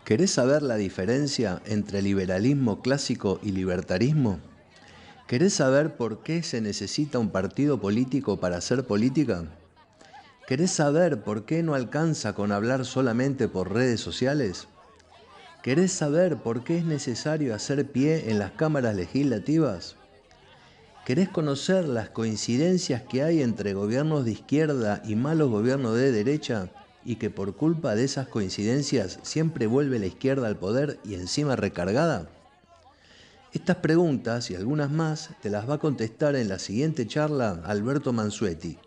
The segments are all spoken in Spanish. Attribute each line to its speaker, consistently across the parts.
Speaker 1: ¿Querés saber la diferencia entre liberalismo clásico y libertarismo? ¿Querés saber por qué se necesita un partido político para hacer política? ¿Querés saber por qué no alcanza con hablar solamente por redes sociales? ¿Querés saber por qué es necesario hacer pie en las cámaras legislativas? ¿Querés conocer las coincidencias que hay entre gobiernos de izquierda y malos gobiernos de derecha y que por culpa de esas coincidencias siempre vuelve la izquierda al poder y encima recargada? Estas preguntas y algunas más te las va a contestar en la siguiente charla Alberto Mansueti,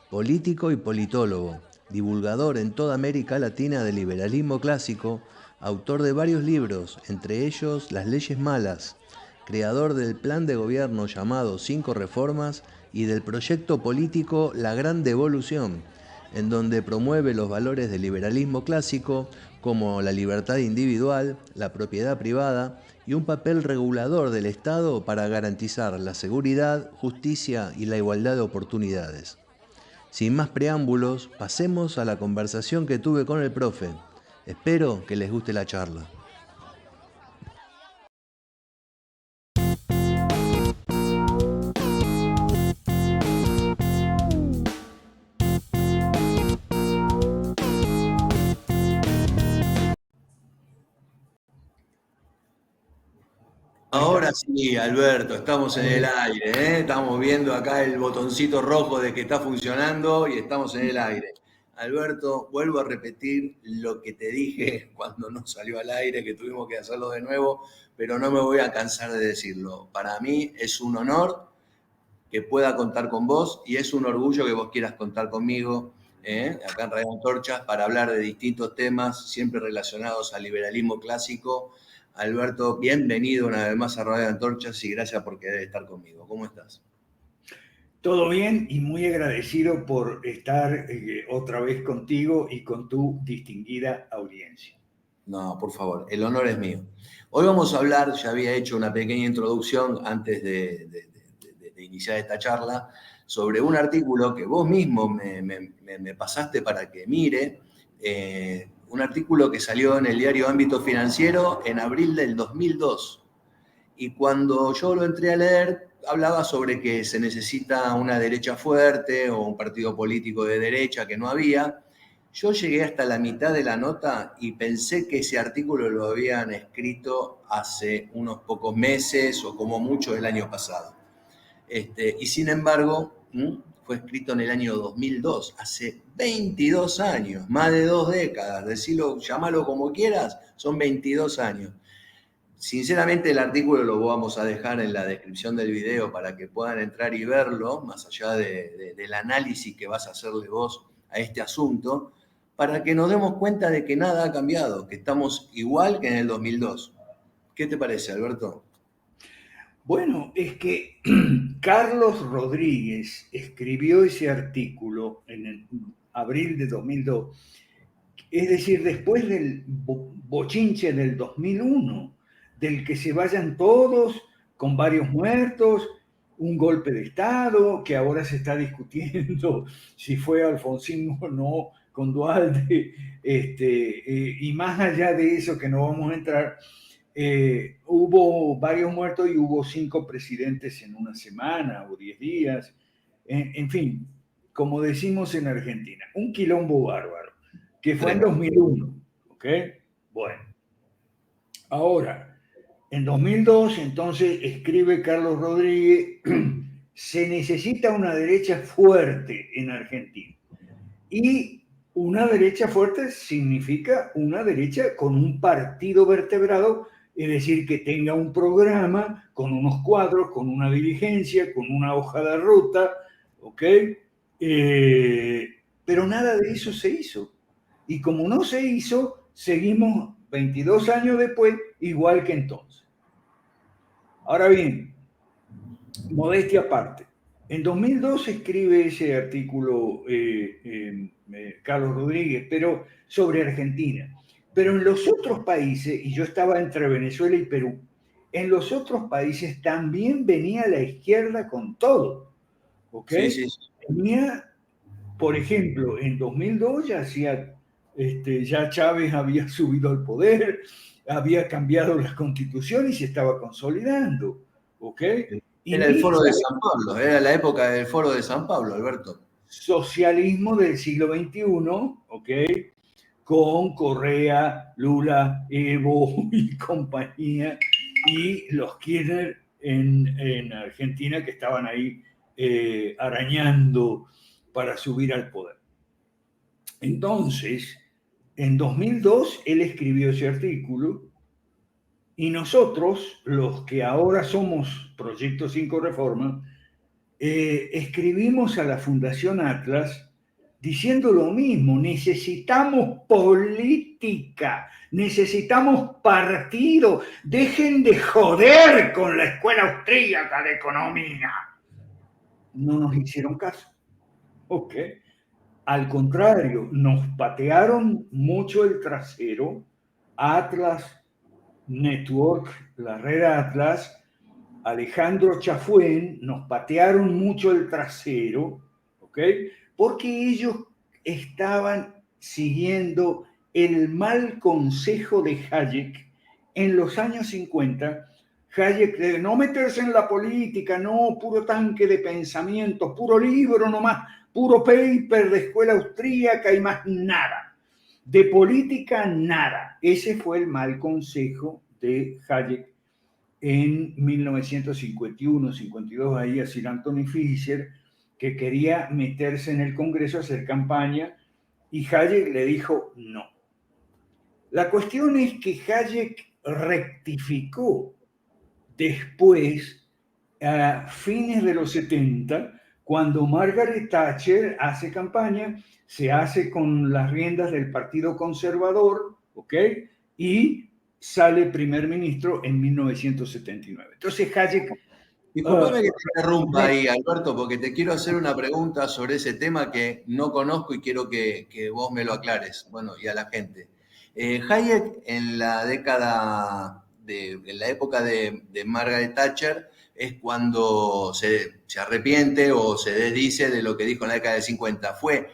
Speaker 1: político y politólogo, divulgador en toda América Latina del liberalismo clásico, autor de varios libros, entre ellos Las leyes malas, creador del plan de gobierno llamado Cinco Reformas y del proyecto político La Gran Devolución, en donde promueve los valores del liberalismo clásico como la libertad individual, la propiedad privada y un papel regulador del Estado para garantizar la seguridad, justicia y la igualdad de oportunidades. Sin más preámbulos, pasemos a la conversación que tuve con el profe. Espero que les guste la charla.
Speaker 2: Ahí está.
Speaker 3: Ahora sí, Alberto, estamos en el aire, ¿eh? Estamos viendo acá el botoncito rojo de que está funcionando y estamos en el aire. Alberto, vuelvo a repetir lo que te dije cuando no salió al aire, que tuvimos que hacerlo de nuevo, pero no me voy a cansar de decirlo. Para mí es un honor que pueda contar con vos y es un orgullo que vos quieras contar conmigo, acá en Radio Antorchas, para hablar de distintos temas, siempre relacionados al liberalismo clásico. Alberto, bienvenido una vez más a Radio Antorchas y gracias por querer estar conmigo. ¿Cómo estás?
Speaker 2: Todo bien y muy agradecido por estar otra vez contigo y con tu distinguida audiencia.
Speaker 3: No, por favor, el honor es mío. Hoy vamos a hablar, ya había hecho una pequeña introducción antes de iniciar esta charla, sobre un artículo que vos mismo me pasaste para que mire, un artículo que salió en el diario Ámbito Financiero en abril del 2002. Y cuando yo lo entré a leer, hablaba sobre que se necesita una derecha fuerte o un partido político de derecha que no había. Yo llegué hasta la mitad de la nota y pensé que ese artículo lo habían escrito hace unos pocos meses o como mucho el año pasado. Y sin embargo, fue escrito en el año 2002, hace 22 años, más de 2 décadas, decirlo, llámalo como quieras, son 22 años. Sinceramente el artículo lo vamos a dejar en la descripción del video para que puedan entrar y verlo, más allá del análisis que vas a hacerle vos a este asunto, para que nos demos cuenta de que nada ha cambiado, que estamos igual que en el 2002. ¿Qué te parece, Alberto?
Speaker 2: Bueno, es que Carlos Rodríguez escribió ese artículo en el abril de 2002, es decir, después del bochinche del 2001, del que se vayan todos con varios muertos, un golpe de Estado, que ahora se está discutiendo si fue Alfonsín o no con Dualde, y más allá de eso, que no vamos a entrar, hubo varios muertos y hubo 5 presidentes en una semana o 10 días, en fin, como decimos en Argentina, un quilombo bárbaro, que fue en
Speaker 3: Tremendo.
Speaker 2: 2001, ¿ok? Bueno, ahora, en 2002, entonces escribe Carlos Rodríguez, se necesita una derecha fuerte en Argentina. Y una derecha fuerte significa una derecha con un partido vertebrado, es decir, que tenga un programa con unos cuadros, con una dirigencia, con una hoja de ruta, ¿ok? Pero nada de eso se hizo. Y como no se hizo, seguimos 22 años después igual que entonces. Ahora bien, modestia aparte. En 2002 escribe ese artículo Carlos Rodríguez, pero sobre Argentina. Pero en los otros países, y yo estaba entre Venezuela y Perú, en los otros países también venía la izquierda con todo, ¿ok?
Speaker 3: Sí, sí, sí.
Speaker 2: Tenía, por ejemplo, en 2002 ya hacía Ya Chávez había subido al poder, había cambiado la constitución y se estaba consolidando. ¿Ok? Y
Speaker 3: Era el
Speaker 2: ni
Speaker 3: foro de San Pablo, era la época del foro de San Pablo, Alberto.
Speaker 2: socialismo del siglo XXI, ¿ok? Con Correa, Lula, Evo y compañía, y los Kirchner en Argentina que estaban ahí arañando para subir al poder. Entonces, en 2002, él escribió ese artículo y nosotros, los que ahora somos Proyecto 5 Reforma, escribimos a la Fundación Atlas diciendo lo mismo: necesitamos política, necesitamos partido, dejen de joder con la escuela austríaca de economía. No nos hicieron caso. Ok. Al contrario, nos patearon mucho el trasero. Atlas Network, la red Atlas, Alejandro Chafuen, nos patearon mucho el trasero, ¿ok? Porque ellos estaban siguiendo el mal consejo de Hayek en los años 50. Hayek de no meterse en la política, no, puro tanque de pensamiento, puro libro nomás, puro paper de escuela austríaca y más nada. De política, nada. Ese fue el mal consejo de Hayek en 1951-52, ahí a Sir Anthony Fisher, que quería meterse en el Congreso a hacer campaña, y Hayek le dijo no. La cuestión es que Hayek rectificó después, a fines de los 70, cuando Margaret Thatcher hace campaña, se hace con las riendas del Partido Conservador, ¿ok? Y sale primer ministro en 1979. Entonces Hayek...
Speaker 3: Disculpame que te interrumpa ahí, Alberto, porque te quiero hacer una pregunta sobre ese tema que no conozco y quiero que vos me lo aclares, bueno, y a la gente. Hayek en la década, en la época de Margaret Thatcher, es cuando se arrepiente o se desdice de lo que dijo en la década del 50. ¿Fue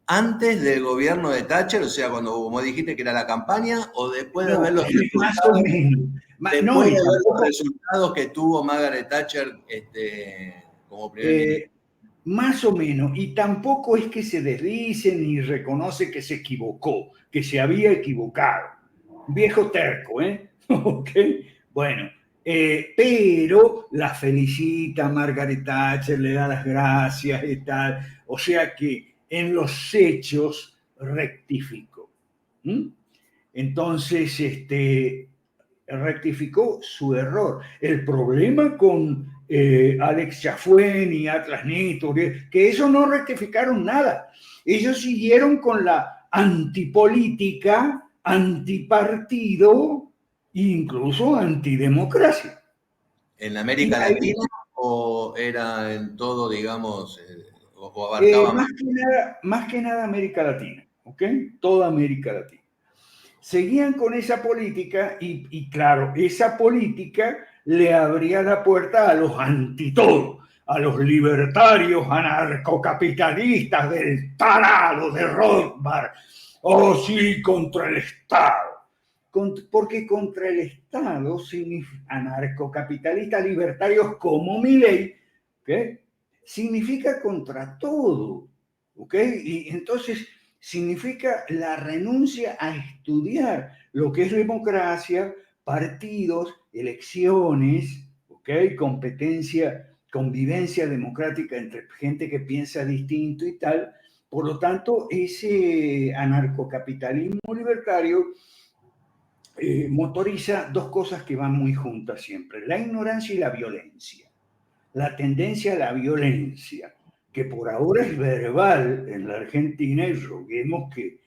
Speaker 3: antes del gobierno de Thatcher, o sea, cuando, como dijiste, que era la campaña, o después de ver los
Speaker 2: más o
Speaker 3: resultados?
Speaker 2: menos. No,
Speaker 3: Después de ver los resultados que tuvo Margaret Thatcher como primer ministro.
Speaker 2: Más o menos, y tampoco es que se desdice ni reconoce que se equivocó, que se había equivocado. Viejo terco, ¿eh? Ok, bueno, pero la felicita Margaret Thatcher, le da las gracias y tal, o sea que en los hechos rectificó. Entonces, rectificó su error. El problema con Alex Chafuen y Atlas Network, que ellos no rectificaron nada. Ellos siguieron con la antipolítica, antipartido e incluso antidemocracia.
Speaker 3: ¿En América Latina o era en todo, digamos, o abarcaba
Speaker 2: más que nada América Latina, ¿ok? Toda América Latina. Seguían con esa política y claro, esa política le abría la puerta a los antitodos, a los libertarios anarcocapitalistas del tarado de Rothbard. Oh, sí, contra el Estado. Porque contra el Estado, anarcocapitalistas libertarios como Milei, ¿okay? Significa contra todo. ¿Ok? Y entonces significa la renuncia a estudiar lo que es democracia, partidos, elecciones, ¿ok? Competencia, convivencia democrática entre gente que piensa distinto y tal. Por lo tanto, ese anarcocapitalismo libertario motoriza dos cosas que van muy juntas siempre: la ignorancia y la violencia. La tendencia a la violencia, que por ahora es verbal en la Argentina, y roguemos que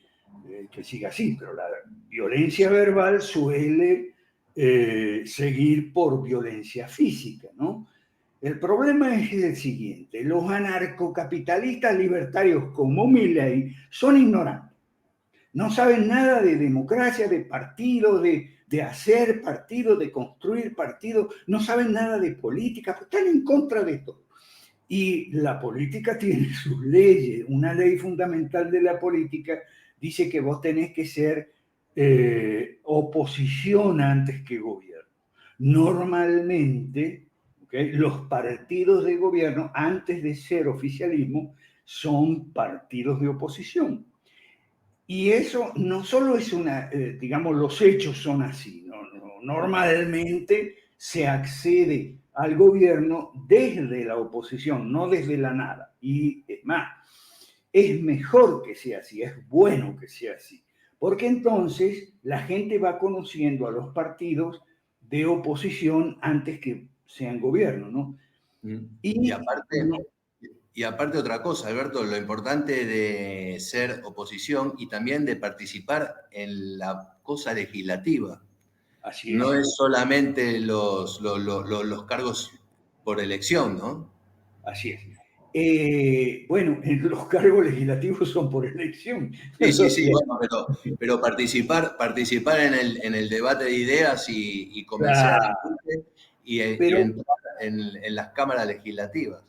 Speaker 2: siga así, pero la violencia verbal suele seguir por violencia física, ¿no? El problema es el siguiente: los anarcocapitalistas libertarios como Milei son ignorantes. No saben nada de democracia, de partido, de hacer partido, de construir partido. No saben nada de política, pues están en contra de todo. Y la política tiene sus leyes. Una ley fundamental de la política dice que vos tenés que ser oposición antes que gobierno. Normalmente, ¿okay?, los partidos de gobierno, antes de ser oficialismo, son partidos de oposición. Y eso no solo es una, digamos, los hechos son así, ¿no? Normalmente se accede al gobierno desde la oposición, no desde la nada. Y es más, es mejor que sea así, es bueno que sea así, porque entonces la gente va conociendo a los partidos de oposición antes que sean gobierno, ¿no?
Speaker 3: Y
Speaker 2: Y
Speaker 3: aparte,
Speaker 2: no,
Speaker 3: y aparte otra cosa, Alberto, lo importante de ser oposición y también de participar en la cosa legislativa.
Speaker 2: así
Speaker 3: No
Speaker 2: es.
Speaker 3: es solamente los cargos por elección, ¿no?
Speaker 2: Así es. Bueno, los cargos legislativos son por elección.
Speaker 3: Sí, sí, sí, bueno, pero participar en el debate de ideas y convencer a la
Speaker 2: Claro,
Speaker 3: gente y
Speaker 2: pero
Speaker 3: entrar en las cámaras legislativas.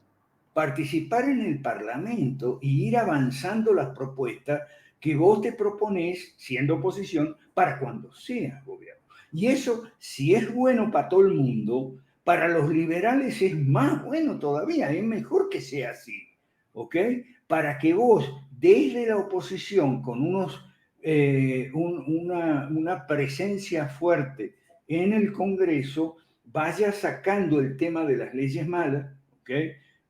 Speaker 2: participar en el Parlamento y ir avanzando las propuestas que vos te proponés siendo oposición para cuando seas gobierno. Y eso, si es bueno para todo el mundo, para los liberales es más bueno todavía, es mejor que sea así, ¿ok? Para que vos, desde la oposición, con una presencia fuerte en el Congreso, vayas sacando el tema de las leyes malas, ¿ok?,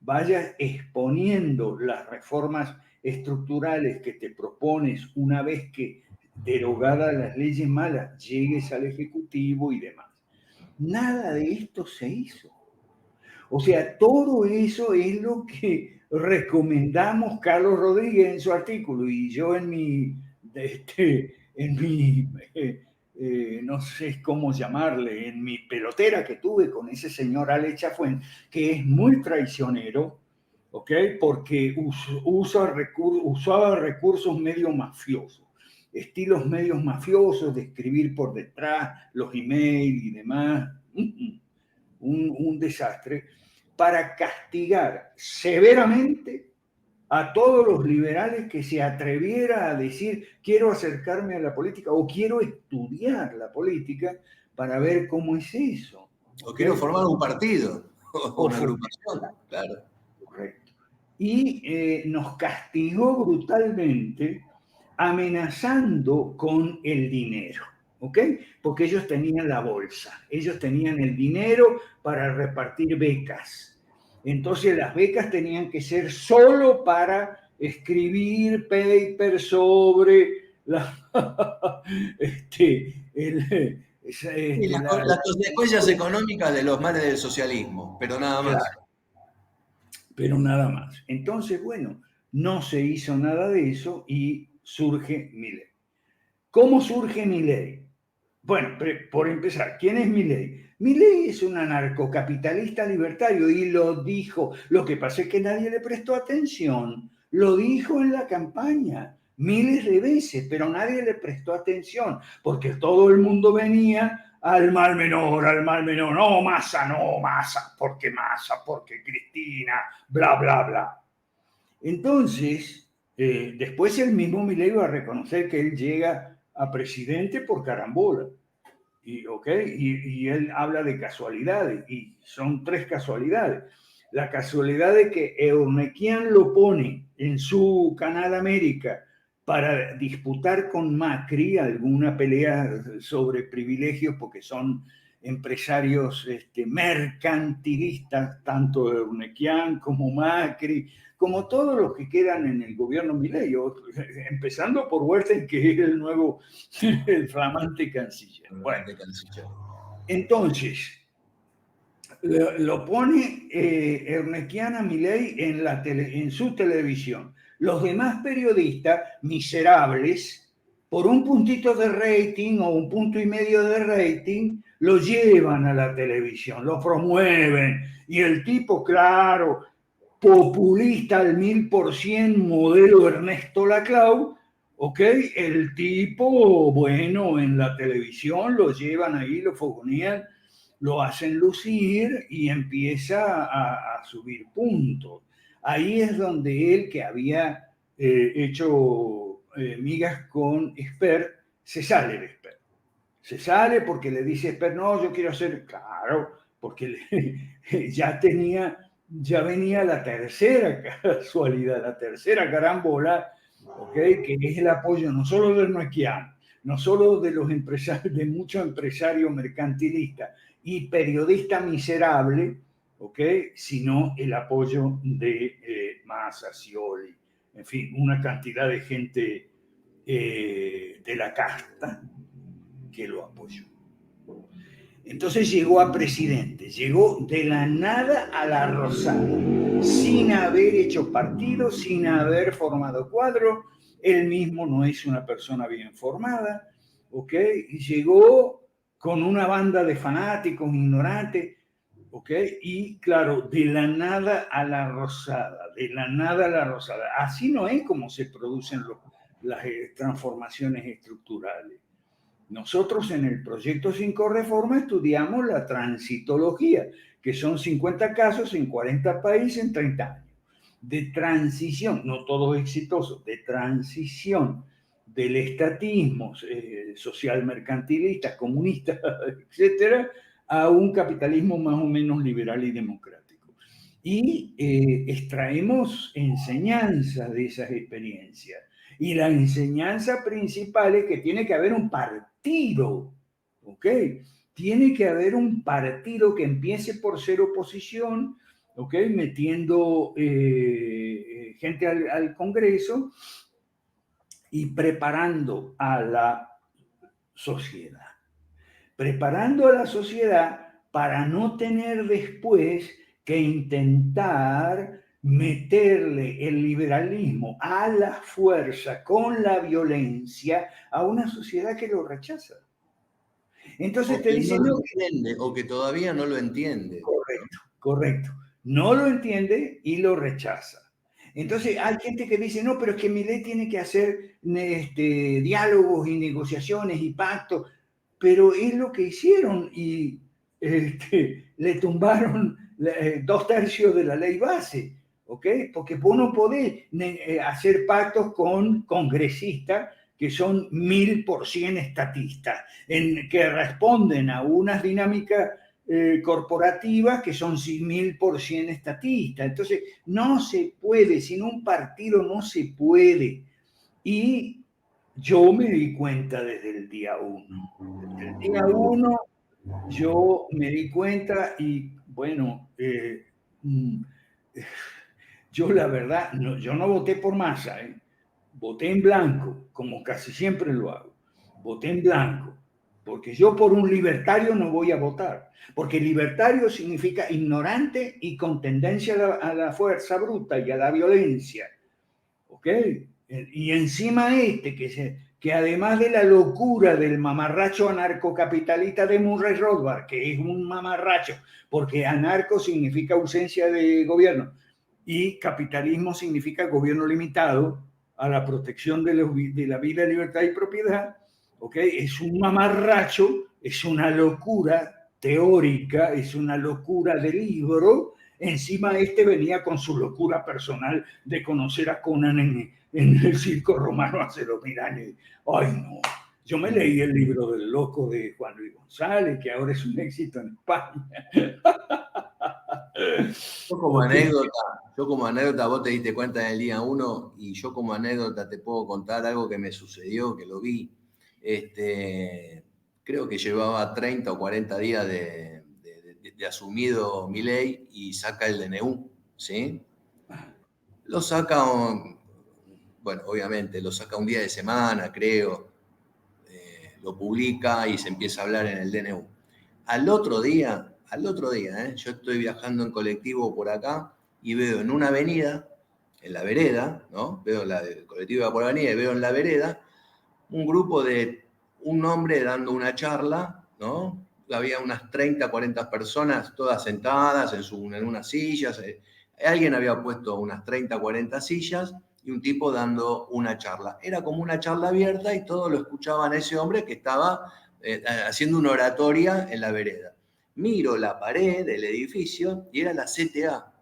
Speaker 2: vayas exponiendo las reformas estructurales que te propones una vez que, derogadas las leyes malas, llegues al Ejecutivo y demás. Nada de esto se hizo. O sea, todo eso es lo que recomendamos Carlos Rodríguez en su artículo y yo no sé cómo llamarle, en mi pelotera que tuve con ese señor Alex Chafuen, que es muy traicionero, ¿ok? Porque usaba recursos medio mafiosos, estilos medios mafiosos de escribir por detrás, los emails y demás. Un desastre, para castigar severamente a todos los liberales que se atreviera a decir quiero acercarme a la política o quiero estudiar la política para ver cómo es eso.
Speaker 3: O
Speaker 2: ¿Okay?
Speaker 3: quiero formar un partido o
Speaker 2: O
Speaker 3: una agrupación, claro.
Speaker 2: correcto. Y nos castigó brutalmente amenazando con el dinero, ¿ok? Porque ellos tenían la bolsa, ellos tenían el dinero para repartir becas. Entonces las becas tenían que ser solo para escribir papers sobre este, el,
Speaker 3: Y
Speaker 2: este,
Speaker 3: las consecuencias económicas de los males del socialismo, pero nada más.
Speaker 2: claro, pero nada más. Entonces, bueno, no se hizo nada de eso y surge Milei. ¿Cómo surge Milei? Bueno, por empezar, ¿quién es Milei? Milei es un anarcocapitalista libertario y lo dijo. Lo que pasa es que nadie le prestó atención. Lo dijo en la campaña miles de veces, pero nadie le prestó atención porque todo el mundo venía al mal menor, no, Massa, porque Cristina, bla, bla, bla. Entonces, después el mismo Milei va a reconocer que él llega a presidente por carambola. Y él habla de casualidades, y son tres casualidades. La casualidad de que Eurnequian lo pone en su Canal América para disputar con Macri alguna pelea sobre privilegios, porque son empresarios mercantilistas, tanto Eurnequian como Macri, como todos los que quedan en el gobierno Milei, empezando por Huerta, que es el nuevo, el flamante canciller. Bueno, entonces, lo pone Ernequiana Milei en su televisión. Los demás periodistas, miserables, por un puntito de rating o un punto y medio de rating, lo llevan a la televisión, lo promueven. Y el tipo, claro, populista al 1000%, modelo Ernesto Laclau, ¿ok? El tipo, bueno, en la televisión lo llevan ahí, lo fogonean, lo hacen lucir y empieza a subir puntos. Ahí es donde él, que había hecho migas con Esper, se sale de Esper. Se sale porque le dice Esper, no, yo quiero hacer, claro, porque ya venía la tercera casualidad, la tercera carambola, ¿okay? Que es el apoyo no solo del Noequian, no solo de los empresarios, de muchos empresarios mercantilistas y periodistas miserables, ¿okay? Sino el apoyo de Massa, Scioli, en fin, una cantidad de gente de la casta que lo apoyó. Entonces llegó a presidente, llegó de la nada a la rosada, sin haber hecho partido, sin haber formado cuadro. Él mismo no es una persona bien formada, ¿ok? Y llegó con una banda de fanáticos ignorantes, ¿ok? Y claro, de la nada a la rosada, de la nada a la rosada. Así no es como se producen las transformaciones estructurales. Nosotros en el proyecto 5 Reforma estudiamos la transitología, que son 50 casos en 40 países en 30 años, de transición, no todo exitoso, de transición del estatismo social mercantilista, comunista, etcétera, a un capitalismo más o menos liberal y democrático. Y extraemos enseñanzas de esas experiencias. Y la enseñanza principal es que tiene que haber un partido, ¿ok? Tiene que haber un partido que empiece por ser oposición, ¿ok? Metiendo gente al Congreso y preparando a la sociedad. Preparando a la sociedad para no tener después que intentar meterle el liberalismo a la fuerza, con la violencia, a una sociedad que lo rechaza. Entonces te dicen,
Speaker 3: no lo entiende, o que todavía no lo entiende.
Speaker 2: Correcto, correcto. No lo entiende y lo rechaza. Entonces hay gente que dice, no, pero es que Milei tiene que hacer diálogos y negociaciones y pactos, pero es lo que hicieron y le tumbaron 2/3 de la ley base, ¿ok? Porque vos no podés hacer pactos con congresistas que son 1000% estatistas, que responden a unas dinámicas corporativas que son 1000% estatistas. Entonces, no se puede, sin un partido no se puede. Y yo me di cuenta desde el día 1. Desde el día 1 yo me di cuenta y bueno, yo la verdad, no, yo no voté por Massa, voté en blanco, como casi siempre lo hago. Voté en blanco, porque yo por un libertario no voy a votar, porque libertario significa ignorante y con tendencia a la fuerza bruta y a la violencia, ¿ok? Y encima que además de la locura del mamarracho anarcocapitalista de Murray Rothbard, que es un mamarracho, porque anarco significa ausencia de gobierno y capitalismo significa gobierno limitado a la protección de la vida, libertad y propiedad, ¿ok? Es un mamarracho, es una locura teórica, es una locura de libro. Encima venía con su locura personal de conocer a Conan en el circo romano hace 2000 años. Ay, no. Yo me leí el libro del loco de Juan Luis González, que ahora es un éxito en España.
Speaker 3: Yo como anécdota, vos te diste cuenta en el día 1 y yo como anécdota te puedo contar algo que me sucedió, que lo vi. Creo que llevaba 30 o 40 días de asumido Milei y saca el DNU, ¿sí? Lo saca, bueno, obviamente, lo saca un día de semana, creo, lo publica y se empieza a hablar en el DNU. Al otro día, yo estoy viajando en colectivo por acá y veo en una avenida, en la vereda, ¿no? Veo el colectivo por la avenida y veo en la vereda un grupo de un hombre dando una charla, ¿no? Había unas 30, 40 personas todas sentadas en unas sillas. Alguien había puesto unas 30, 40 sillas y un tipo dando una charla. Era como una charla abierta y todos lo escuchaban a ese hombre que estaba haciendo una oratoria en la vereda. Miro la pared del edificio y era la CTA.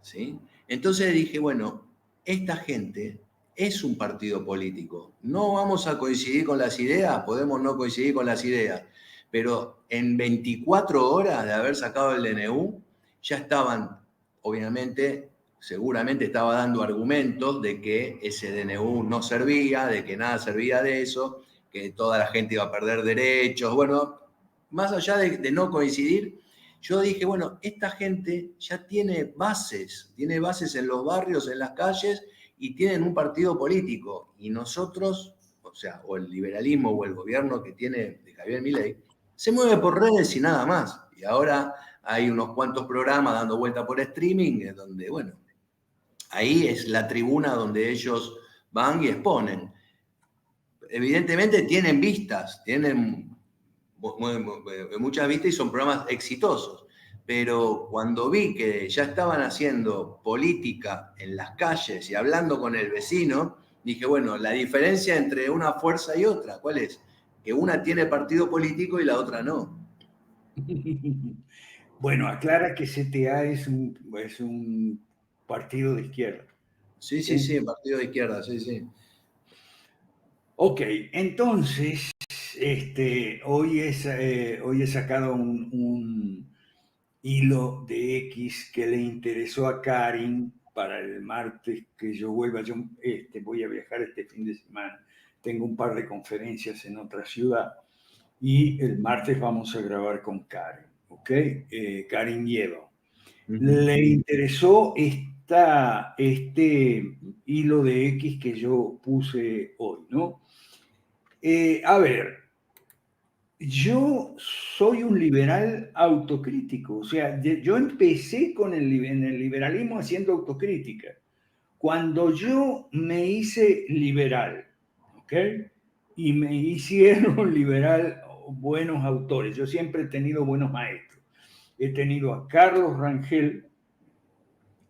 Speaker 3: ¿Sí? Entonces dije, bueno, esta gente es un partido político. No vamos a coincidir con las ideas, podemos no coincidir con las ideas, pero en 24 horas de haber sacado el DNU, ya estaban, obviamente, seguramente estaba dando argumentos de que ese DNU no servía, de que nada servía de eso, que toda la gente iba a perder derechos. Bueno, más allá de no coincidir, yo dije, bueno, esta gente ya tiene bases en los barrios, en las calles, y tienen un partido político. Y nosotros, o sea, o el liberalismo o el gobierno que tiene de Javier Milei, se mueve por redes y nada más. Y ahora hay unos cuantos programas dando vuelta por streaming, donde, bueno, ahí es la tribuna donde ellos van y exponen. Evidentemente tienen vistas, tienen muchas vistas y son programas exitosos. Pero cuando vi que ya estaban haciendo política en las calles y hablando con el vecino, dije, bueno, la diferencia entre una fuerza y otra, ¿cuál es? Que una tiene partido político y la otra no.
Speaker 2: Bueno, aclara que CTA es un partido de izquierda.
Speaker 3: Sí, partido de izquierda, sí.
Speaker 2: Ok, entonces, hoy he sacado un hilo de X que le interesó a Karin para el martes que yo vuelva. Yo voy a viajar este fin de semana. Tengo un par de conferencias en otra ciudad y el martes vamos a grabar con Karin, ¿ok? Karin Lleva. Le interesó este hilo de X que yo puse hoy, ¿no? A ver, yo soy un liberal autocrítico, o sea, yo empecé en el liberalismo haciendo autocrítica. Cuando yo me hice liberal, ¿ok? Y me hicieron liberal buenos autores, yo siempre he tenido buenos maestros. He tenido a Carlos Rangel,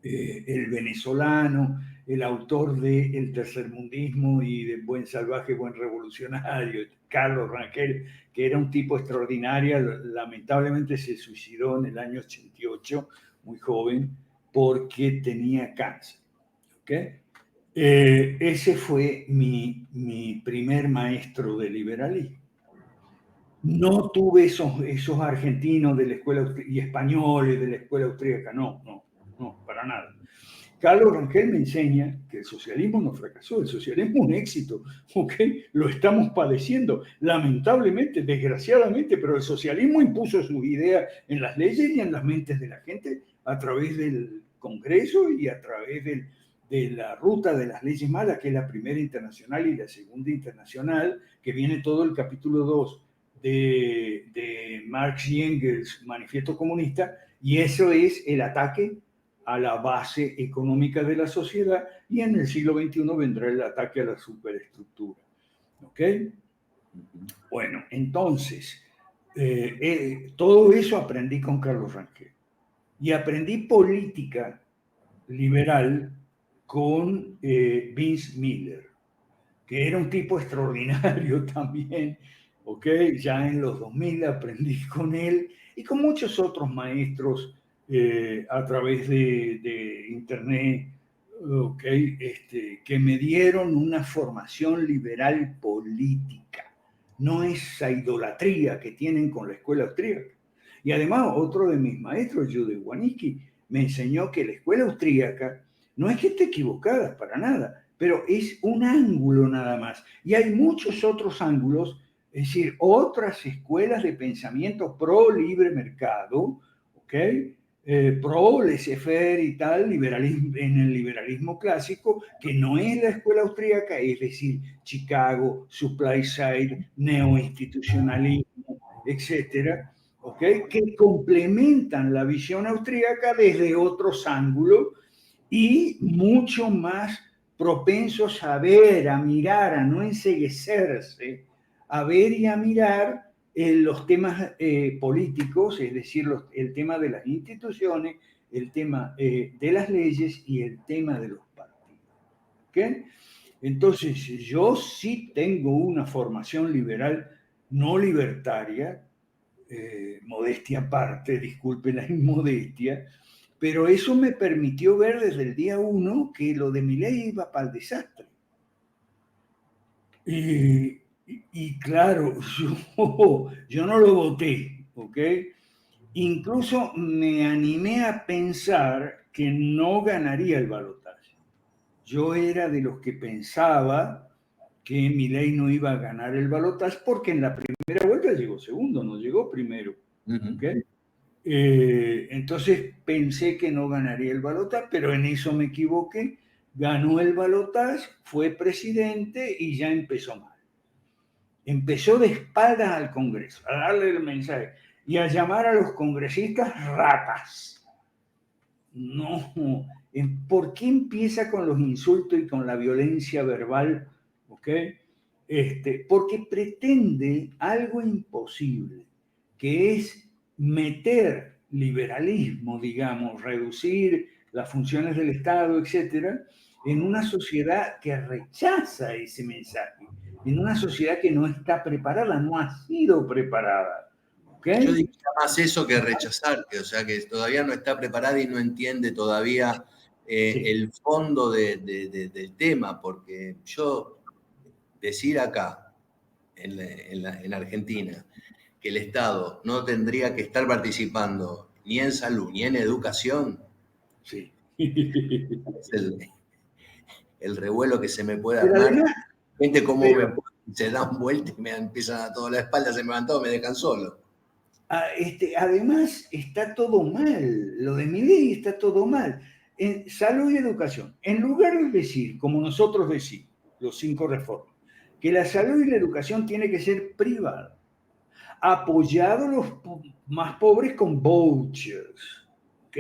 Speaker 2: el venezolano, el autor de El tercermundismo y de Buen Salvaje, Buen Revolucionario, Carlos Rangel, que era un tipo extraordinario, lamentablemente se suicidó en el año 88, muy joven, porque tenía cáncer. ¿Okay? Ese fue mi primer maestro de liberalismo. No tuve esos argentinos de la escuela y españoles de la escuela austríaca, no, para nada. Carlos Rangel me enseña que el socialismo no fracasó, el socialismo es un éxito, ¿ok? Lo estamos padeciendo, lamentablemente, desgraciadamente, pero el socialismo impuso sus ideas en las leyes y en las mentes de la gente a través del Congreso y a través de la ruta de las leyes malas, que es la primera internacional y la segunda internacional, que viene todo el capítulo 2 de Marx y Engels, Manifiesto Comunista, y eso es el ataque a la base económica de la sociedad, y en el siglo XXI vendrá el ataque a la superestructura. ¿Ok? Bueno, entonces, todo eso aprendí con Carlos Rangel. Y aprendí política liberal con Vince Miller, que era un tipo extraordinario también. ¿Ok? Ya en los 2000 aprendí con él y con muchos otros maestros a través de internet, okay, que me dieron una formación liberal política, no esa idolatría que tienen con la escuela austríaca. Y además, otro de mis maestros, Judith Waniski, me enseñó que la escuela austríaca no es que esté equivocada para nada, pero es un ángulo nada más. Y hay muchos otros ángulos, es decir, otras escuelas de pensamiento pro libre mercado, ¿ok? Pro laissez-faire y tal, liberalismo, en el liberalismo clásico, que no es la escuela austríaca, es decir, Chicago, supply side, neoinstitucionalismo, etcétera, ¿okay? Que complementan la visión austríaca desde otros ángulos y mucho más propensos a ver, a mirar, a no enceguecerse, a ver y a mirar los temas políticos, es decir, el tema de las instituciones, el tema de las leyes y el tema de los partidos. ¿Okay? Entonces, yo sí tengo una formación liberal no libertaria, modestia aparte, disculpen la inmodestia, pero eso me permitió ver desde el día 1 que lo de Milei iba para el desastre. Y claro, yo no lo voté, ¿ok? Incluso me animé a pensar que no ganaría el balotaje. Yo era de los que pensaba que Milei no iba a ganar el balotaje porque en la primera vuelta llegó segundo, no llegó primero. ¿Okay? Entonces pensé que no ganaría el balotaje, pero en eso me equivoqué. Ganó el balotaje, fue presidente y ya empezó mal. Empezó de espaldas al Congreso, a darle el mensaje y a llamar a los congresistas ratas. No, ¿por qué empieza con los insultos y con la violencia verbal? ¿Okay? Porque pretende algo imposible, que es meter liberalismo, digamos, reducir las funciones del Estado, etcétera, en una sociedad que rechaza ese mensaje, en una sociedad que no está preparada, no ha sido preparada. ¿Okay?
Speaker 3: Yo diría más eso que rechazar, o sea, que todavía no está preparada y no entiende todavía
Speaker 2: Sí.
Speaker 3: el fondo del tema, porque yo decir acá, en Argentina, que el Estado no tendría que estar participando ni en salud ni en educación,
Speaker 2: Sí.
Speaker 3: es el revuelo que se me puede
Speaker 2: Pero
Speaker 3: armar.
Speaker 2: además,
Speaker 3: Gente como
Speaker 2: pero,
Speaker 3: se dan vueltas y me empiezan a toda la espalda, se me van todos, me dejan solo.
Speaker 2: además está todo mal, lo de Milei está todo mal. En salud y educación, en lugar de decir, como nosotros decimos, los 5 reformas, que la salud y la educación tiene que ser privada, apoyado a los más pobres con vouchers, ¿ok?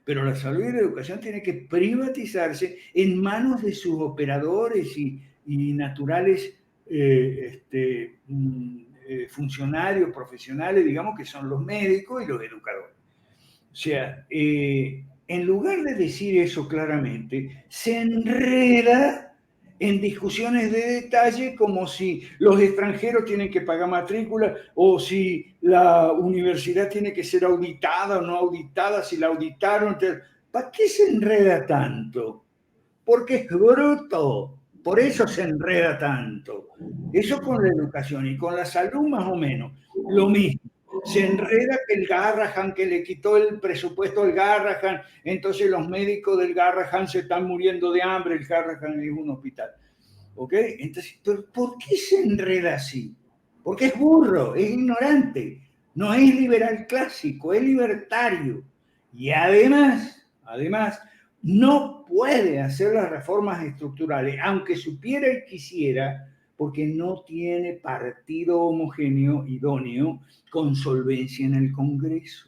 Speaker 2: Pero la salud y la educación tiene que privatizarse en manos de sus operadores y naturales funcionarios, profesionales, digamos, que son los médicos y los educadores. O sea, en lugar de decir eso claramente, se enreda en discusiones de detalle como si los extranjeros tienen que pagar matrícula o si la universidad tiene que ser auditada o no auditada, si la auditaron. ¿Para qué se enreda tanto? Porque es bruto. Por eso se enreda tanto. Eso con la educación y con la salud más o menos. Lo mismo. Se enreda que el Garrahan, que le quitó el presupuesto al Garrahan, entonces los médicos del Garrahan se están muriendo de hambre, el Garrahan es un hospital. ¿Ok? Entonces, ¿por qué se enreda así? Porque es burro, es ignorante, no es liberal clásico, es libertario. Y además, no puede hacer las reformas estructurales, aunque supiera y quisiera, porque no tiene partido homogéneo, idóneo, con solvencia en el Congreso.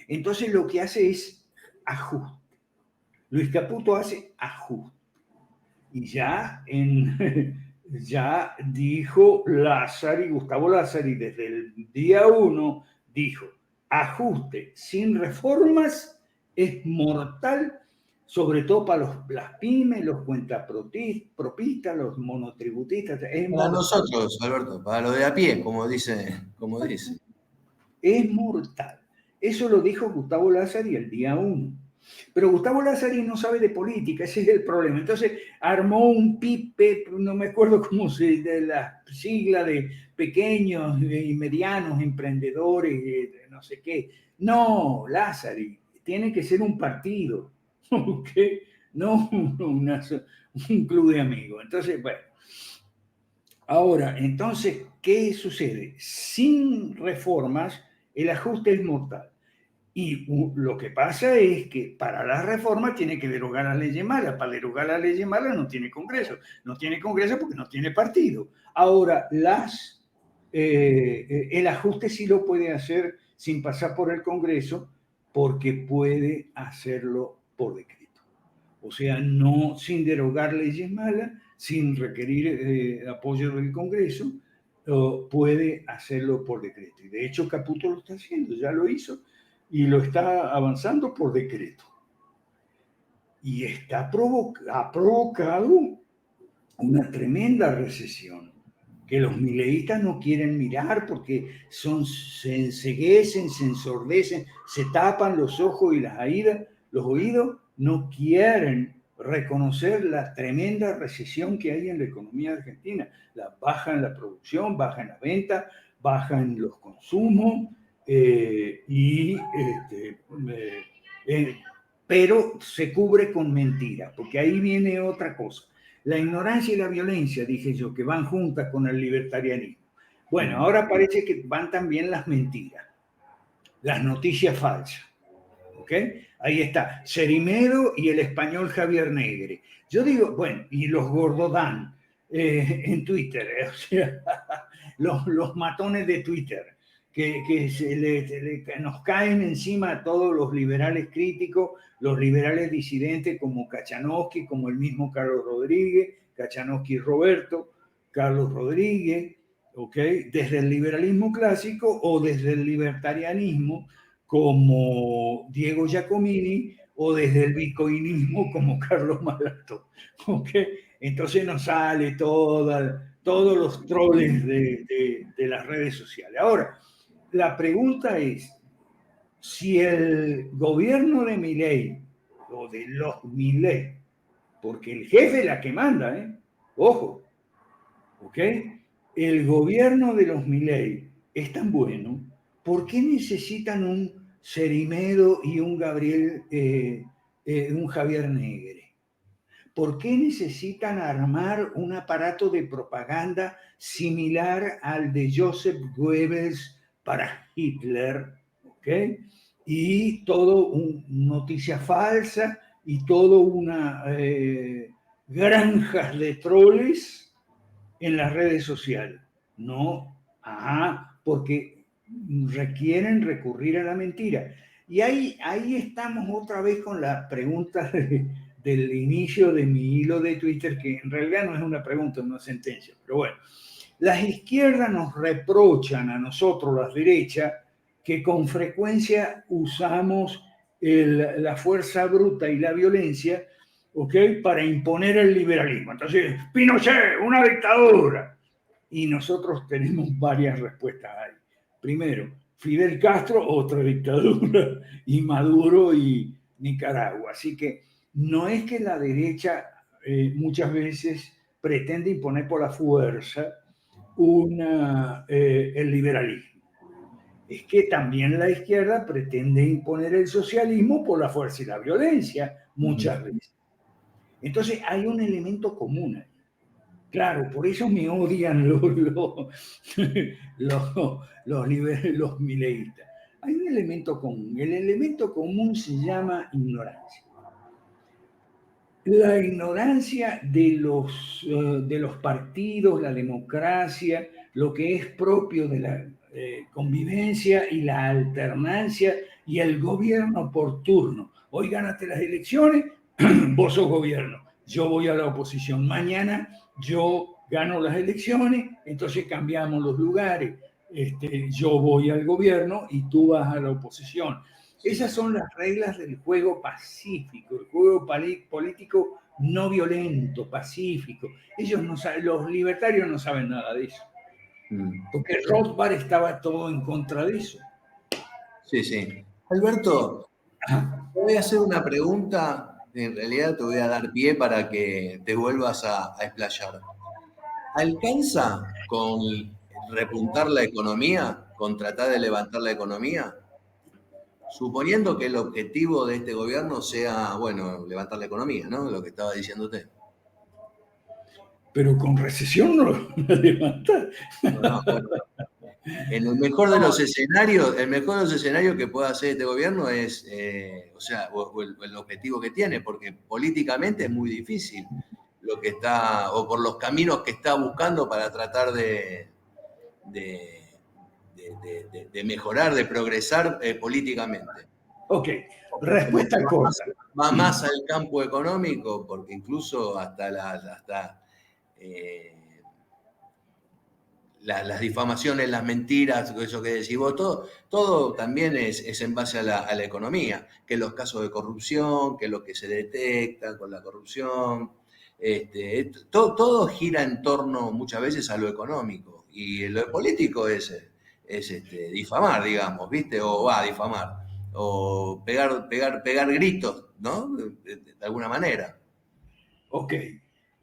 Speaker 2: Entonces lo que hace es ajuste. Luis Caputo hace ajuste. Y ya, ya dijo Lázari, Gustavo Lázari, desde el día 1, dijo, ajuste sin reformas es mortal, sobre todo para las pymes, los cuentapropistas, los monotributistas. Es
Speaker 3: Para
Speaker 2: mortal.
Speaker 3: nosotros, Alberto, para lo de a pie, como dice.
Speaker 2: Es mortal. Eso lo dijo Gustavo Lázari el día 1. Pero Gustavo Lázari no sabe de política, ese es el problema. Entonces armó un PIPE, no me acuerdo cómo se, de la sigla de pequeños y medianos emprendedores, no sé qué. No, Lázari, tiene que ser un partido, ¿okay? No un club de amigos. Entonces, bueno. Ahora, entonces, ¿qué sucede? Sin reformas, el ajuste es mortal. Y lo que pasa es que para la reforma tiene que derogar las leyes malas. Para derogar las leyes malas no tiene Congreso. No tiene Congreso porque no tiene partido. Ahora, el ajuste sí lo puede hacer sin pasar por el Congreso porque puede hacerlo por decreto. O sea, no sin derogar leyes malas, sin requerir apoyo del Congreso, puede hacerlo por decreto. Y de hecho Caputo lo está haciendo, ya lo hizo y lo está avanzando por decreto. Y ha provocado una tremenda recesión que los mileístas no quieren mirar porque se enceguecen, se ensordecen, se tapan los ojos y los oídos, no quieren reconocer la tremenda recesión que hay en la economía argentina. Baja en la producción, baja en la venta, baja en los consumos, pero se cubre con mentiras, porque ahí viene otra cosa. La ignorancia y la violencia, dije yo, que van juntas con el libertarianismo. Bueno, ahora parece que van también las mentiras, las noticias falsas. ¿Ok? Ahí está, Cerimedo y el español Javier Negre. Yo digo, bueno, y los Gordodán en Twitter, o sea, los matones de Twitter, que nos caen encima a todos los liberales críticos, los liberales disidentes como Kachanowski, como el mismo Carlos Rodríguez, Kachanowski Roberto, Carlos Rodríguez, ¿ok? Desde el liberalismo clásico o desde el libertarianismo, como Diego Giacomini, o desde el bitcoinismo como Carlos Malato. ¿Okay? Entonces nos sale todos los troles de las redes sociales. Ahora, la pregunta es, si el gobierno de Milei, o de los Milei, porque el jefe es la que manda, ojo, ¿ok? El gobierno de los Milei es tan bueno, ¿por qué necesitan un Cerimedo y un un Javier Negre? ¿Por qué necesitan armar un aparato de propaganda similar al de Joseph Goebbels para Hitler? ¿Ok? Y todo noticia falsa y todo una granjas de troles en las redes sociales. No, porque requieren recurrir a la mentira. Y ahí estamos otra vez con la pregunta del inicio de mi hilo de Twitter, que en realidad no es una pregunta, es una sentencia. Pero bueno, las izquierdas nos reprochan a nosotros, las derechas, que con frecuencia usamos la fuerza bruta y la violencia, ¿ok? Para imponer el liberalismo. Entonces, Pinochet, una dictadura. Y nosotros tenemos varias respuestas ahí. Primero, Fidel Castro, otra dictadura, y Maduro y Nicaragua. Así que no es que la derecha muchas veces pretende imponer por la fuerza el liberalismo. Es que también la izquierda pretende imponer el socialismo por la fuerza y la violencia muchas veces. Entonces hay un elemento común ahí. Claro, por eso me odian los mileístas. Hay un elemento común. El elemento común se llama ignorancia. La ignorancia de los partidos, la democracia, lo que es propio de la convivencia y la alternancia y el gobierno por turno. Hoy ganaste las elecciones, vos sos gobierno, yo voy a la oposición. Mañana yo gano las elecciones, entonces cambiamos los lugares. Yo voy al gobierno y tú vas a la oposición. Esas son las reglas del juego pacífico, el juego político no violento, pacífico. Ellos no saben, los libertarios no saben nada de eso. Porque Rothbard estaba todo en contra de eso.
Speaker 3: Sí, sí. Alberto, te voy a hacer una pregunta, en realidad te voy a dar pie para que te vuelvas a explayar. ¿Alcanza con repuntar la economía, con tratar de levantar la economía? Suponiendo que el objetivo de este gobierno sea, bueno, levantar la economía, ¿no? Lo que estaba diciendo usted.
Speaker 2: Pero con recesión no lo levanta.
Speaker 3: No, bueno. En el mejor de los escenarios, que pueda hacer este gobierno es, el objetivo que tiene, porque políticamente es muy difícil lo que está, o por los caminos que está buscando para tratar de mejorar, de progresar políticamente.
Speaker 2: Ok, respuesta corta.
Speaker 3: Va más al campo económico, porque incluso hasta las difamaciones, las mentiras, eso que decís vos, todo también es en base a la economía, que los casos de corrupción, que lo que se detecta con la corrupción, todo gira en torno muchas veces a lo económico, y lo político es difamar, digamos, ¿viste? O va a difamar, o pegar gritos, ¿no? De alguna manera.
Speaker 2: Ok.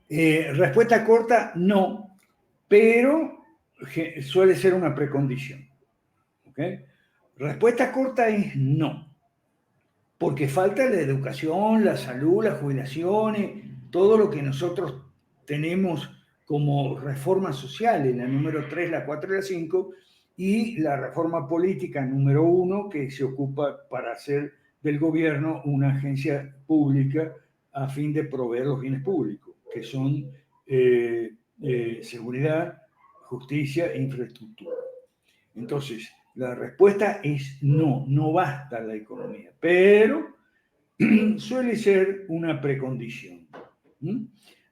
Speaker 2: Respuesta corta, no, pero suele ser una precondición. ¿Ok? Respuesta corta es no, porque falta la educación, la salud, las jubilaciones, todo lo que nosotros tenemos como reformas sociales, la número 3, la 4 y la 5, y la reforma política número 1, que se ocupa para hacer del gobierno una agencia pública a fin de proveer los bienes públicos, que son seguridad, justicia e infraestructura. Entonces, la respuesta es no, no basta la economía, pero suele ser una precondición.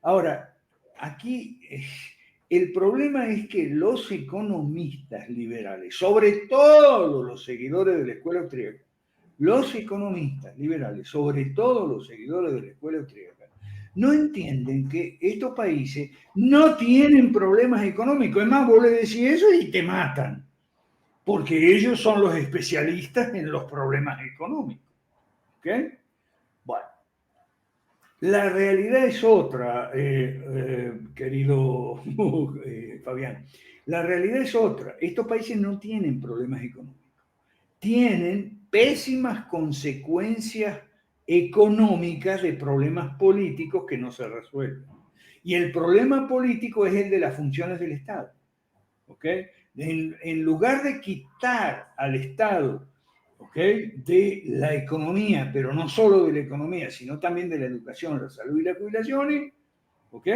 Speaker 2: Ahora, aquí el problema es que los economistas liberales, sobre todo los seguidores de la escuela austríaca, los economistas liberales, sobre todo los seguidores de la escuela austríaca, no entienden que estos países no tienen problemas económicos. Es más, vos le decís eso y te matan, porque ellos son los especialistas en los problemas económicos. ¿Ok? Bueno, la realidad es otra, querido Fabián. La realidad es otra. Estos países no tienen problemas económicos. Tienen pésimas consecuencias económicas de problemas políticos que no se resuelven. Y el problema político es el de las funciones del Estado. ¿Ok? En lugar de quitar al Estado, ¿ok?, de la economía, pero no solo de la economía, sino también de la educación, la salud y las jubilaciones, ¿ok?,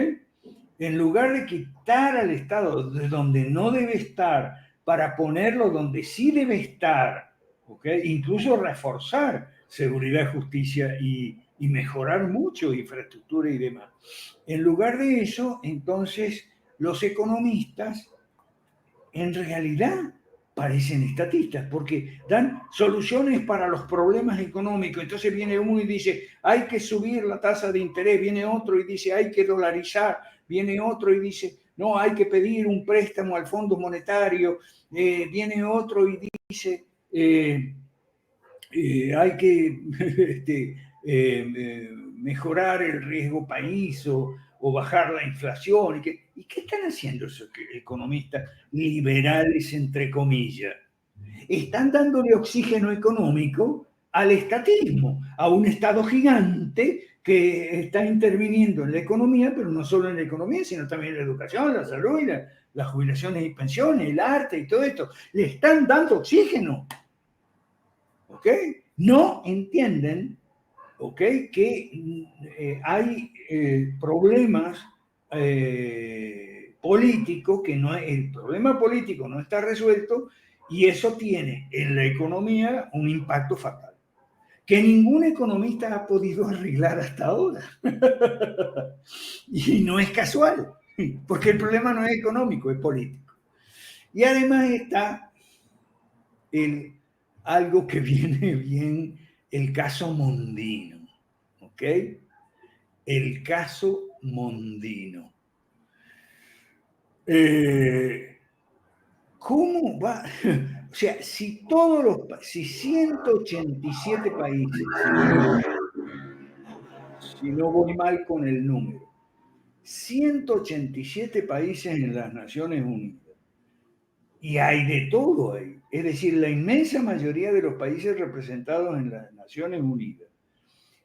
Speaker 2: en lugar de quitar al Estado de donde no debe estar para ponerlo donde sí debe estar, ¿ok?, incluso reforzar seguridad, justicia y mejorar mucho infraestructura y demás. En lugar de eso, entonces, los economistas en realidad parecen estatistas, porque dan soluciones para los problemas económicos. Entonces viene uno y dice, hay que subir la tasa de interés, viene otro y dice, hay que dolarizar, viene otro y dice, no, hay que pedir un préstamo al Fondo Monetario, viene otro y dice, hay que mejorar el riesgo país o bajar la inflación. ¿Y qué están haciendo esos economistas liberales, entre comillas? Están dándole oxígeno económico al estatismo, a un Estado gigante que está interviniendo en la economía, pero no solo en la economía, sino también en la educación, la salud y las jubilaciones y pensiones, el arte y todo esto. Le están dando oxígeno. ¿Ok? No entienden, ¿ok?, que hay problemas políticos, que no, el problema político no está resuelto y eso tiene en la economía un impacto fatal, que ningún economista ha podido arreglar hasta ahora. Y no es casual, porque el problema no es económico, es político. Y además está algo que viene bien, el caso Mondino, ¿ok? El caso Mondino. ¿Cómo va? O sea, si 187 países, si no voy mal con el número, 187 países en las Naciones Unidas, y hay de todo ahí, es decir, la inmensa mayoría de los países representados en las Naciones Unidas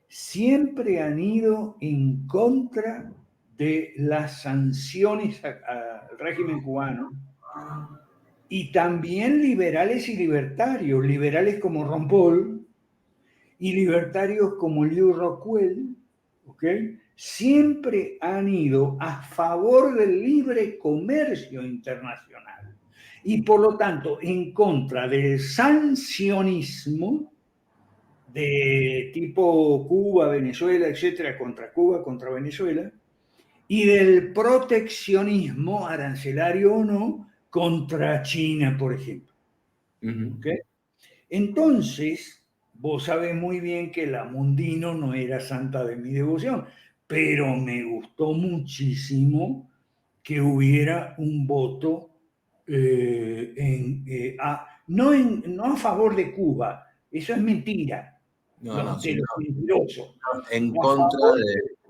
Speaker 2: siempre han ido en contra de las sanciones al régimen cubano, y también liberales y libertarios, liberales como Ron Paul y libertarios como Lew Rockwell, ¿ok?, siempre han ido a favor del libre comercio internacional y por lo tanto en contra del sancionismo de tipo Cuba, Venezuela, etcétera, contra Cuba, contra Venezuela, y del proteccionismo, arancelario o no, contra China, por ejemplo. ¿Okay? Entonces, vos sabés muy bien que la Mondino no era santa de mi devoción, pero me gustó muchísimo que hubiera un voto no a favor de Cuba. Eso es mentira. de los mentirosos.
Speaker 3: En contra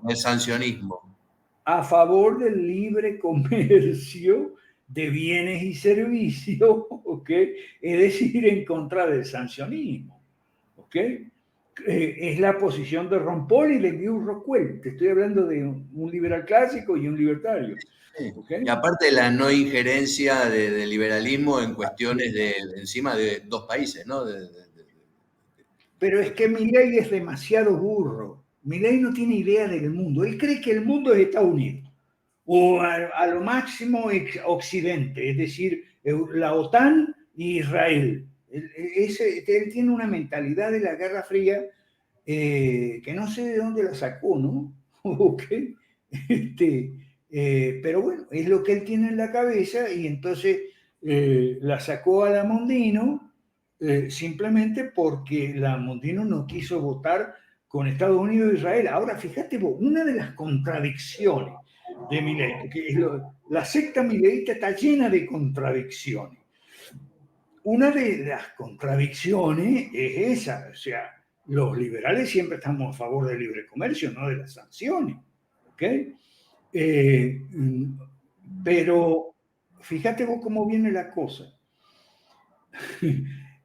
Speaker 3: del sancionismo.
Speaker 2: A favor del libre comercio de bienes y servicios, ¿ok? Es decir, en contra del sancionismo, ¿ok? Es la posición de Ron Paul y de Guy Rockwell. Te estoy hablando de un liberal clásico y un libertario.
Speaker 3: Sí.
Speaker 2: ¿Okay?
Speaker 3: Y aparte la no injerencia del liberalismo en cuestiones encima de dos países, ¿no?
Speaker 2: Pero es que Milei es demasiado burro. Milei no tiene idea del mundo. Él cree que el mundo es Estados Unidos. O a lo máximo Occidente, es decir, la OTAN y Israel. Él tiene una mentalidad de la Guerra Fría que no sé de dónde la sacó, ¿no? Okay. Pero bueno, es lo que él tiene en la cabeza y entonces la sacó a la Mondino simplemente porque la Mondino no quiso votar con Estados Unidos e Israel. Ahora, fíjate vos, una de las contradicciones de Milei, porque la secta mileísta está llena de contradicciones. Una de las contradicciones es esa, o sea, los liberales siempre estamos a favor del libre comercio, no de las sanciones, ¿ok? Pero fíjate vos cómo viene la cosa.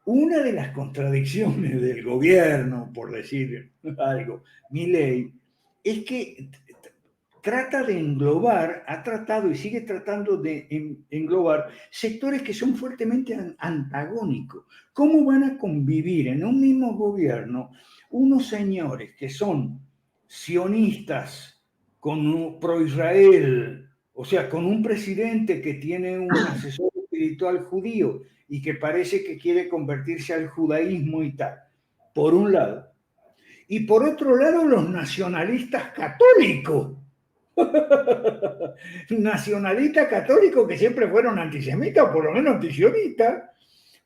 Speaker 2: Una de las contradicciones del gobierno, por decir algo, Milei, es que trata de englobar, ha tratado y sigue tratando de englobar sectores que son fuertemente antagónicos. ¿Cómo van a convivir en un mismo gobierno unos señores que son sionistas con pro-Israel, o sea, con un presidente que tiene un asesor espiritual judío y que parece que quiere convertirse al judaísmo y tal, por un lado, y por otro lado los nacionalistas católicos? Nacionalistas católicos que siempre fueron antisemitas, o por lo menos antisionistas,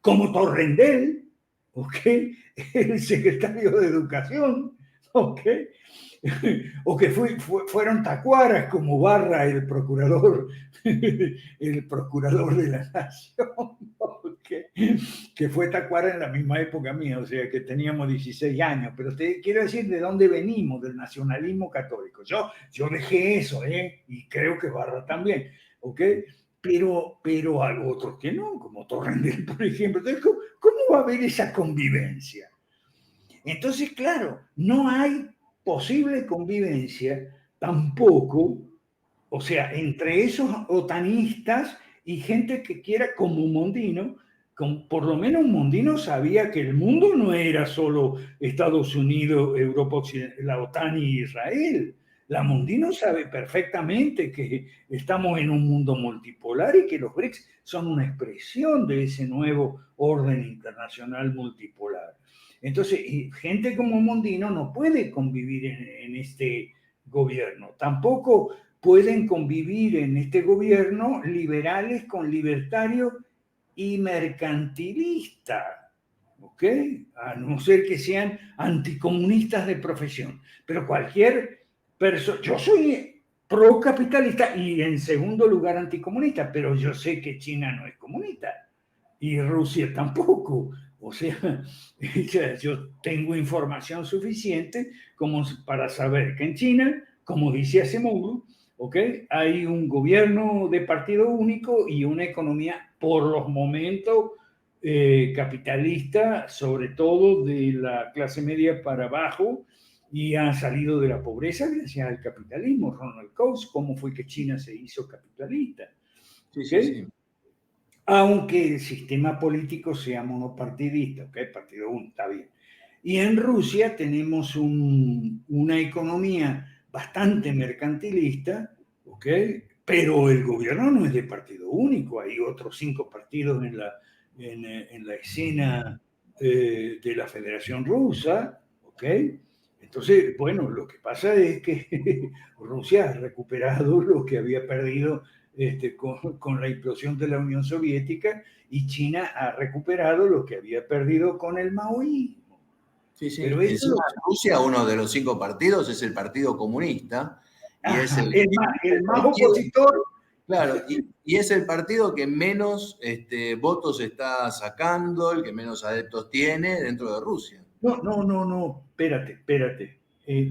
Speaker 2: como Torrendel, ¿okay? El secretario de Educación, ¿okay? O que fueron tacuaras como Barra, el procurador de la Nación, ¿okay? Que fue tacuara en la misma época mía, o sea que teníamos 16 años, pero te quiero decir de dónde venimos, del nacionalismo católico. Yo dejé eso, y creo que Barra también, ¿ok? Pero hay otros que no, como Torrendel, por ejemplo. Entonces, ¿cómo va a haber esa convivencia? Entonces, claro, no hay posible convivencia tampoco, o sea, entre esos otanistas y gente que quiera, como Mondino, por lo menos Mondino sabía que el mundo no era solo Estados Unidos, Europa Occidental, la OTAN y Israel. La Mondino sabe perfectamente que estamos en un mundo multipolar y que los BRICS son una expresión de ese nuevo orden internacional multipolar. Entonces, gente como Mondino no puede convivir en este gobierno. Tampoco pueden convivir en este gobierno liberales con libertarios y mercantilistas, ¿ok? A no ser que sean anticomunistas de profesión. Pero cualquier persona, yo soy procapitalista y en segundo lugar anticomunista, pero yo sé que China no es comunista y Rusia tampoco. O sea, yo tengo información suficiente como para saber que en China, como dice Acemoglu, ¿okay? Hay un gobierno de partido único y una economía por los momentos capitalista, sobre todo de la clase media para abajo, y ha salido de la pobreza gracias al capitalismo. Ronald Coase, ¿cómo fue que China se hizo capitalista?
Speaker 3: Sí,
Speaker 2: ¿Okay?
Speaker 3: sí.
Speaker 2: Aunque el sistema político sea monopartidista, ¿ok? Partido único, está bien. Y en Rusia tenemos una economía bastante mercantilista, ¿ok? Pero el gobierno no es de partido único, hay otros 5 partidos en la escena de la Federación Rusa, ¿ok? Entonces, bueno, lo que pasa es que Rusia ha recuperado lo que había perdido con la implosión de la Unión Soviética, y China ha recuperado lo que había perdido con el maoísmo.
Speaker 3: Sí, sí.
Speaker 2: Pero
Speaker 3: encima de Rusia, uno de los 5 partidos es el Partido Comunista. Y es
Speaker 2: el más opositor.
Speaker 3: Claro, y es el partido que menos votos está sacando, el que menos adeptos tiene dentro de Rusia.
Speaker 2: No, espérate.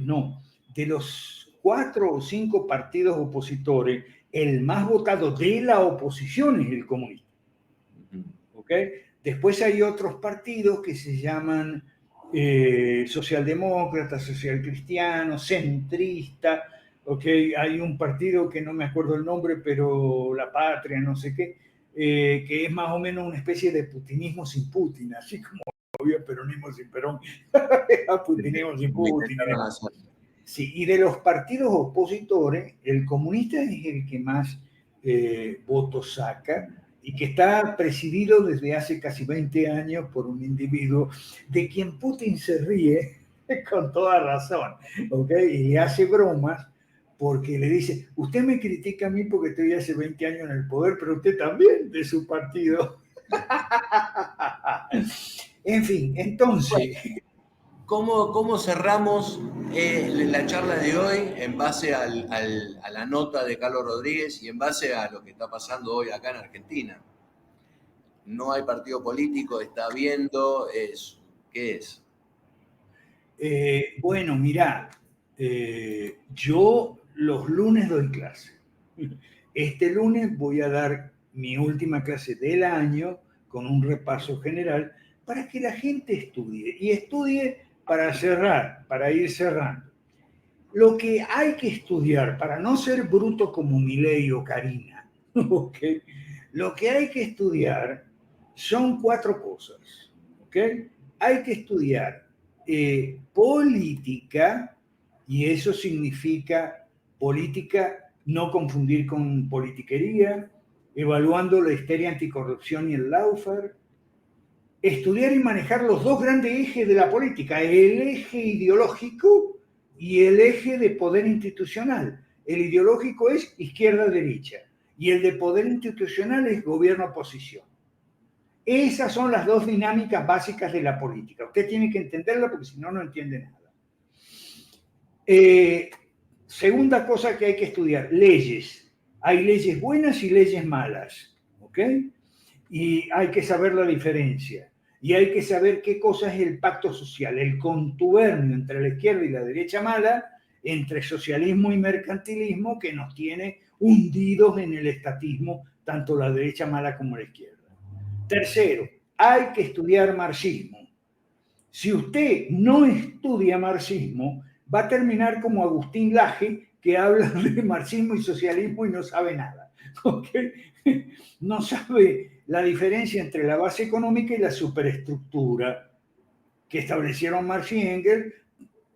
Speaker 2: No, de los 4 o 5 partidos opositores, el más votado de la oposición es el comunista. ¿Ok? Después hay otros partidos que se llaman socialdemócratas, socialcristianos, centristas. ¿Ok? Hay un partido que no me acuerdo el nombre, pero La Patria, no sé qué, que es más o menos una especie de putinismo sin Putin, así como había peronismo sin Perón, putinismo sin Putin. Sí, y de los partidos opositores, el comunista es el que más votos saca y que está presidido desde hace casi 20 años por un individuo de quien Putin se ríe con toda razón, ¿ok? Y hace bromas porque le dice, usted me critica a mí porque estoy hace 20 años en el poder, pero usted también de su partido. En fin, entonces...
Speaker 3: ¿Cómo cerramos la charla de hoy en base a la nota de Carlos Rodríguez y en base a lo que está pasando hoy acá en Argentina? No hay partido político, está habiendo, ¿qué es?
Speaker 2: Bueno, mirá, yo los lunes doy clase. Este lunes voy a dar mi última clase del año con un repaso general para que la gente estudie y estudie para cerrar, para ir cerrando. Lo que hay que estudiar para no ser bruto como Milei o Karina, ¿okay? Lo que hay que estudiar son 4 cosas, ¿ok? Hay que estudiar política, y eso significa política, no confundir con politiquería, evaluando la histeria anticorrupción y el lawfare, estudiar y manejar los 2 grandes ejes de la política, el eje ideológico y el eje de poder institucional. El ideológico es izquierda-derecha y el de poder institucional es gobierno-oposición. Esas son las 2 dinámicas básicas de la política. Usted tiene que entenderla porque si no, no entiende nada. Segunda cosa que hay que estudiar, leyes. Hay leyes buenas y leyes malas, ¿ok? Y hay que saber la diferencia. Y hay que saber qué cosa es el pacto social, el contubernio entre la izquierda y la derecha mala, entre socialismo y mercantilismo, que nos tiene hundidos en el estatismo, tanto la derecha mala como la izquierda. Tercero, hay que estudiar marxismo. Si usted no estudia marxismo, va a terminar como Agustín Laje, que habla de marxismo y socialismo y no sabe nada. ¿Okay? No sabe la diferencia entre la base económica y la superestructura que establecieron Marx y Engels.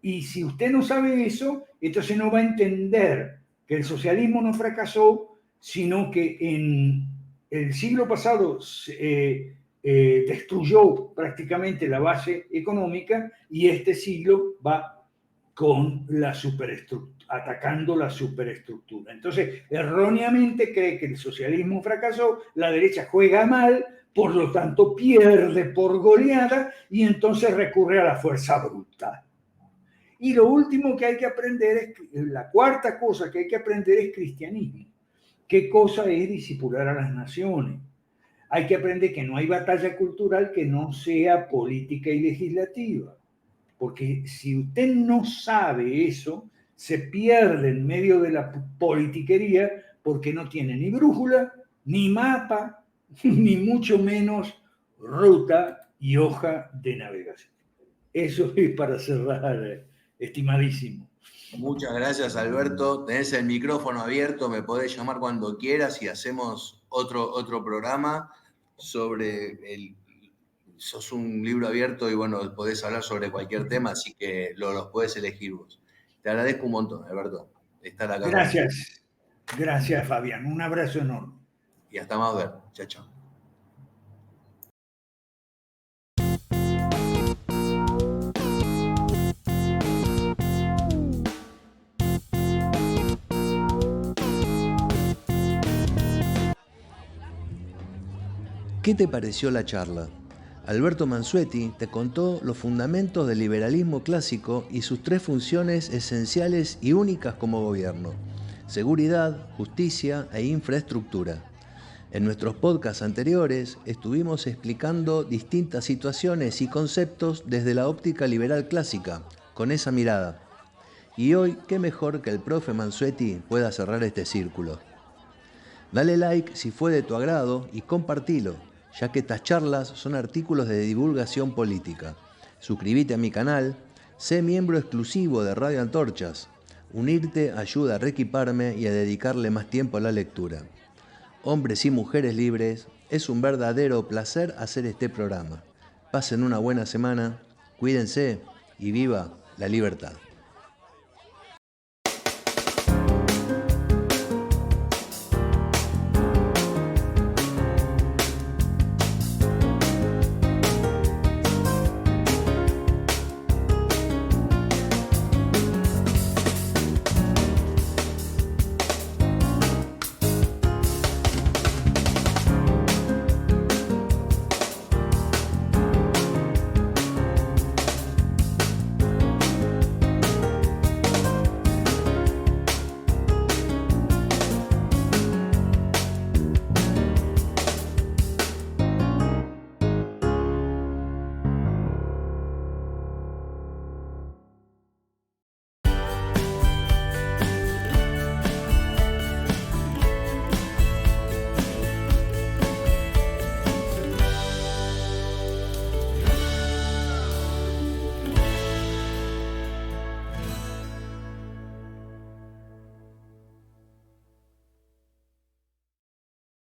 Speaker 2: Y si usted no sabe eso, entonces no va a entender que el socialismo no fracasó, sino que en el siglo pasado destruyó prácticamente la base económica y este siglo va con la superestructura, atacando la superestructura. Entonces, erróneamente cree que el socialismo fracasó, la derecha juega mal, por lo tanto pierde por goleada y entonces recurre a la fuerza bruta. Y lo último que hay que aprender es, la cuarta cosa que hay que aprender es cristianismo. ¿Qué cosa es discipular a las naciones? Hay que aprender que no hay batalla cultural que no sea política y legislativa. Porque si usted no sabe eso, se pierde en medio de la politiquería porque no tiene ni brújula, ni mapa, ni mucho menos ruta y hoja de navegación. Eso es para cerrar, estimadísimo.
Speaker 3: Muchas gracias, Alberto. Tenés el micrófono abierto, me podés llamar cuando quieras y hacemos otro programa sobre sos un libro abierto y bueno, podés hablar sobre cualquier tema, así que los podés elegir vos. Te agradezco un montón, Alberto, estar acá.
Speaker 2: Gracias. Gracias, Fabián. Un abrazo enorme.
Speaker 3: Y hasta más ver. Chao, chao.
Speaker 1: ¿Qué te pareció la charla? Alberto Mansueti te contó los fundamentos del liberalismo clásico y sus 3 funciones esenciales y únicas como gobierno: seguridad, justicia e infraestructura. En nuestros podcasts anteriores estuvimos explicando distintas situaciones y conceptos desde la óptica liberal clásica, con esa mirada. Y hoy, qué mejor que el profe Mansuetti pueda cerrar este círculo. Dale like si fue de tu agrado y compartilo, ya que estas charlas son artículos de divulgación política. Suscríbete a mi canal, sé miembro exclusivo de Radio Antorchas. Unirte ayuda a reequiparme y a dedicarle más tiempo a la lectura. Hombres y mujeres libres, es un verdadero placer hacer este programa. Pasen una buena semana, cuídense y viva la libertad.